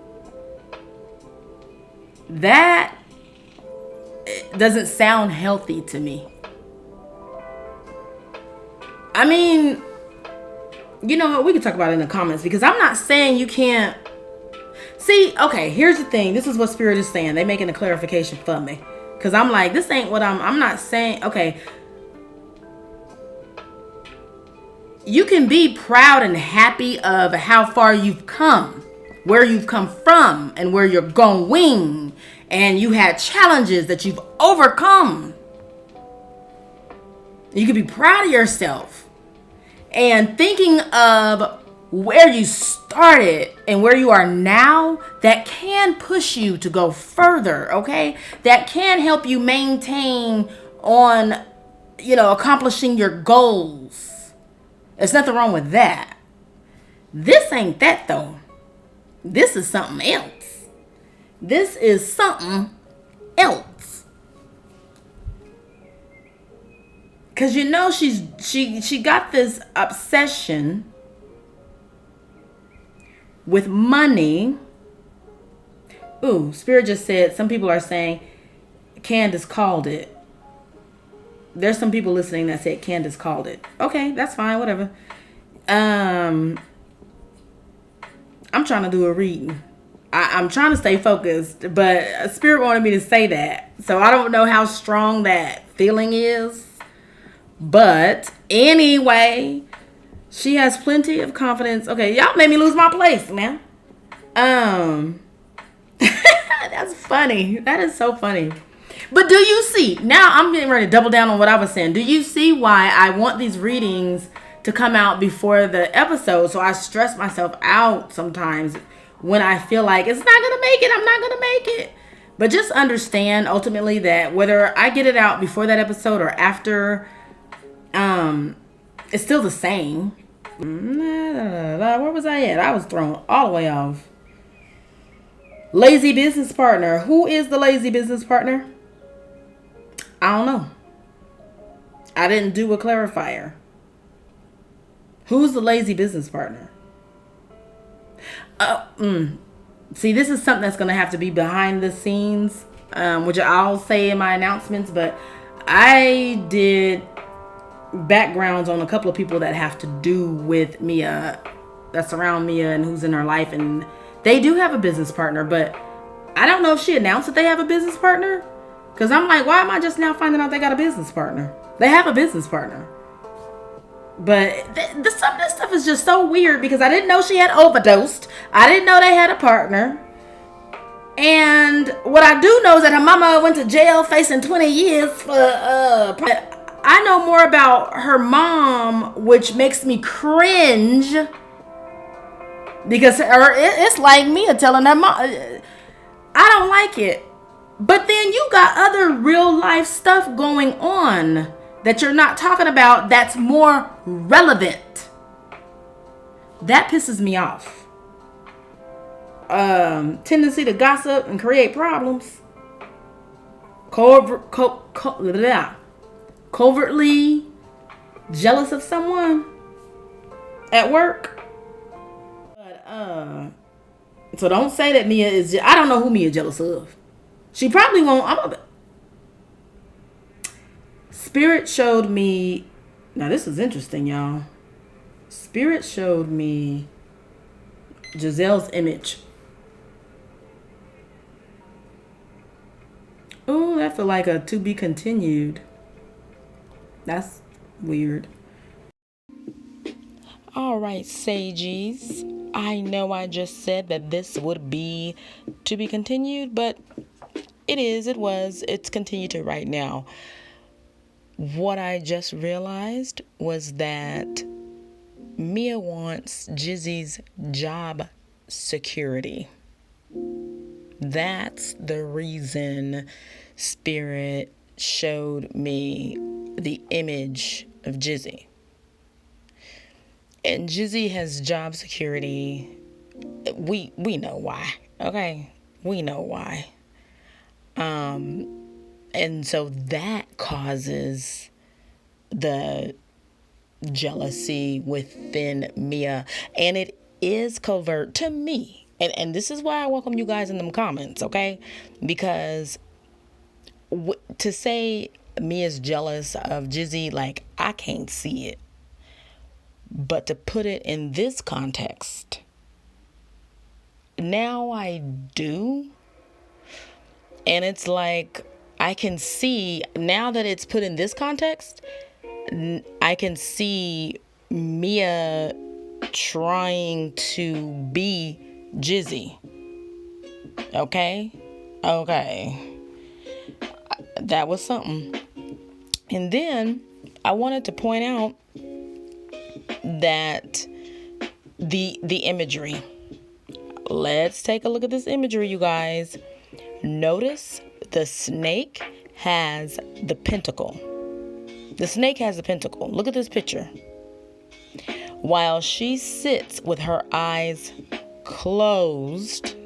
That doesn't sound healthy to me. I mean, you know what? We can talk about it in the comments, because I'm not saying you can't. See, okay, here's the thing. This is what Spirit is saying. They making a clarification for me. Because I'm like, this ain't what I'm not saying. Okay. You can be proud and happy of how far you've come, where you've come from, and where you're going. And you had challenges that you've overcome. You can be proud of yourself. And thinking of where you started and where you are now, that can push you to go further, okay? That can help you maintain on, accomplishing your goals. There's nothing wrong with that. This ain't that though. This is something else. This is something else. Cause she got this obsession with money. Ooh, Spirit just said, some people are saying Candace called it. There's some people listening that said Candace called it. Okay, that's fine, whatever. I'm trying to do a reading. I'm trying to stay focused, but Spirit wanted me to say that. So I don't know how strong that feeling is. But anyway, she has plenty of confidence. Okay, y'all made me lose my place, man. That's funny. That is so funny. But do you see? Now I'm getting ready to double down on what I was saying. Do you see why I want these readings to come out before the episode? So I stress myself out sometimes when I feel like it's not going to make it. I'm not going to make it. But just understand ultimately that whether I get it out before that episode or after, it's still the same. Where was I at? I was thrown all the way off. Lazy business partner. Who is the lazy business partner? I don't know. I didn't do a clarifier. Who's the lazy business partner? See, this is something that's going to have to be behind the scenes, which I'll say in my announcements, but I did backgrounds on a couple of people that have to do with Mia, that surround Mia and who's in her life, and they do have a business partner, but I don't know if she announced that they have a business partner, because I'm like, why am I just now finding out they got a business partner? They have a business partner. But some of this stuff is just so weird, because I didn't know she had overdosed. I didn't know they had a partner. And what I do know is that her mama went to jail facing 20 years for I know more about her mom, which makes me cringe, because it's like Mia telling her mom. I don't like it. But then you got other real life stuff going on that you're not talking about that's more relevant. That pisses me off. tendency to gossip and create problems. Covertly jealous of someone at work. But so don't say that Mia is. I don't know who Mia jealous of. She probably won't. Spirit showed me. Now this is interesting, y'all. Spirit showed me Giselle's image. Ooh, that feel like a to be continued. That's weird. All right, Sagies. I know I just said that this would be to be continued, but it's continued to right now. What I just realized was that Mia wants Jizzy's job security. That's the reason Spirit showed me the image of Jizzy. And Jizzy has job security. We know why. Okay? We know why. And so that causes the jealousy within Mia. And it is covert to me. And this is why I welcome you guys in them comments, okay? Because to say Mia's jealous of Jizzy, like, I can't see it. But to put it in this context, now I do. And it's like, I can see, now that it's put in this context, I can see Mia trying to be Jizzy. Okay? That was something. And then I wanted to point out that the imagery. Let's take a look at this imagery, you guys. Notice the snake has the pentacle. The snake has the pentacle. Look at this picture. While she sits with her eyes closed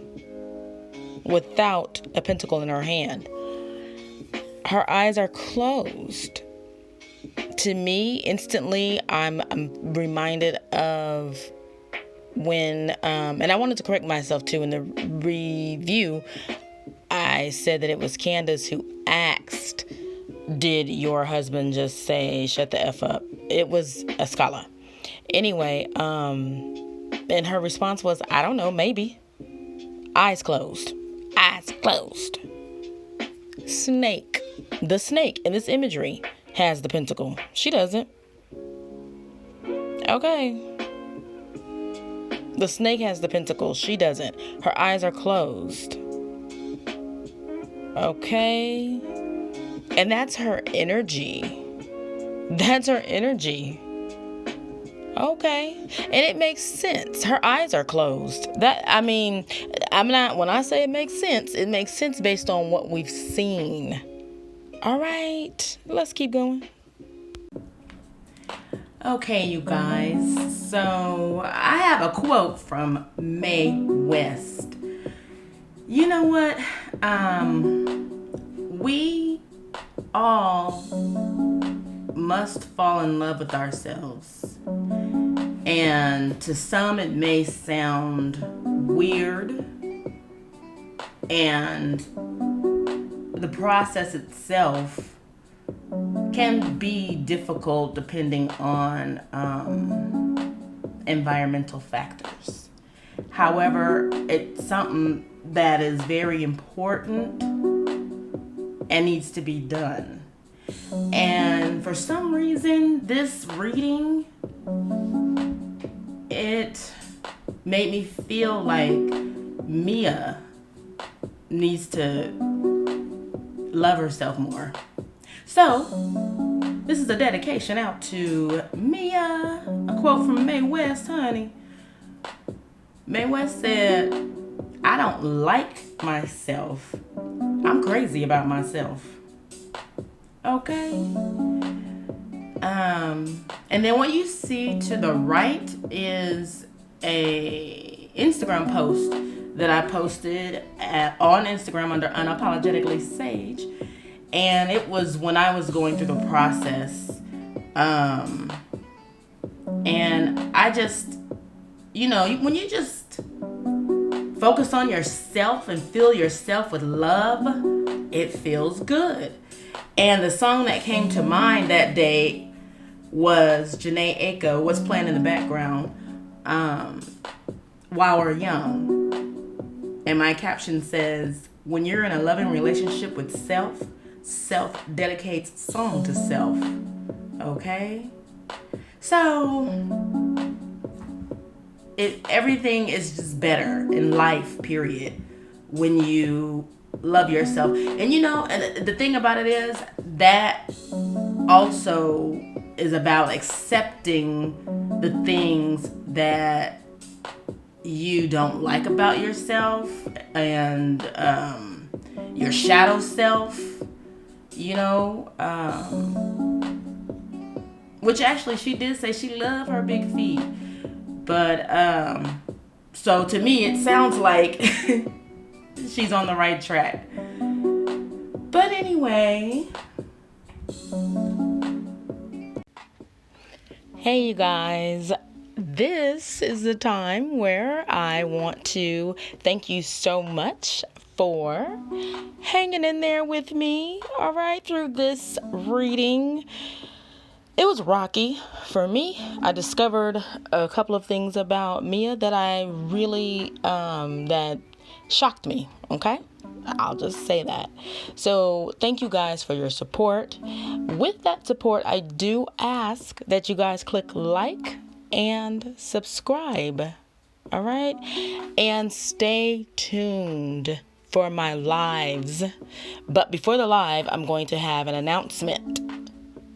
without a pentacle in her hand. Her eyes are closed. To me, instantly, I'm reminded of when, and I wanted to correct myself too, in the review, I said that it was Candace who asked, did your husband just say, shut the F up? It was Escala. Anyway, and her response was, I don't know, maybe. Eyes closed. Eyes closed. Snake. The snake in this imagery has the pentacle. She doesn't. Okay. The snake has the pentacle. She doesn't. Her eyes are closed. Okay. And that's her energy. That's her energy. Okay. And it makes sense. Her eyes are closed. When I say it makes sense based on what we've seen. All right. Let's keep going. Okay, you guys. So I have a quote from Mae West. You know what? We all must fall in love with ourselves. And to some it may sound weird. And the process itself can be difficult depending on environmental factors. However, it's something that is very important and needs to be done. And for some reason, this reading, it made me feel like Mia needs to love herself more. So, this is a dedication out to Mia. A quote from Mae West, honey. Mae West said, I don't like myself. I'm crazy about myself. Okay? And then what you see to the right is a Instagram post that I posted on Instagram under Unapologetically Sage. And it was when I was going through the process. And I just, when you just focus on yourself and fill yourself with love, it feels good. And the song that came to mind that day was Janae Aiko, What's Playing in the Background, While We're Young. And my caption says, when you're in a loving relationship with self dedicates song to self. Okay? So, everything is just better in life, period, when you love yourself. And and the thing about it is that also is about accepting the things that you don't like about yourself and your shadow self, which actually she did say she loved her big feet. But so to me it sounds like she's on the right track. But anyway, hey you guys, this is the time where I want to thank you so much for hanging in there with me, all right, through this reading. It was rocky for me. I discovered a couple of things about Mia that I really, that shocked me, okay? I'll just say that. So thank you guys for your support. With that support, I do ask that you guys click like and subscribe, all right? And stay tuned for my lives. But before the live, I'm going to have an announcement.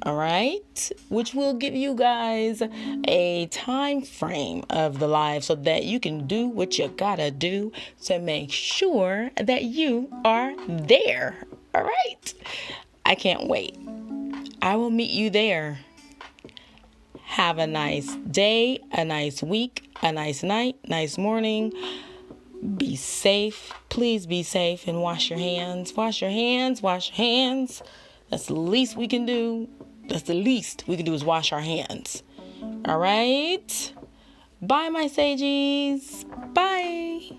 All right, which will give you guys a time frame of the live so that you can do what you gotta do to make sure that you are there. All right, I can't wait. I will meet you there. Have a nice day, a nice week, a nice night, nice morning. Be safe. Please be safe and wash your hands. Wash your hands. Wash your hands. That's the least we can do. That's the least we can do is wash our hands. All right? Bye, my Sagies. Bye.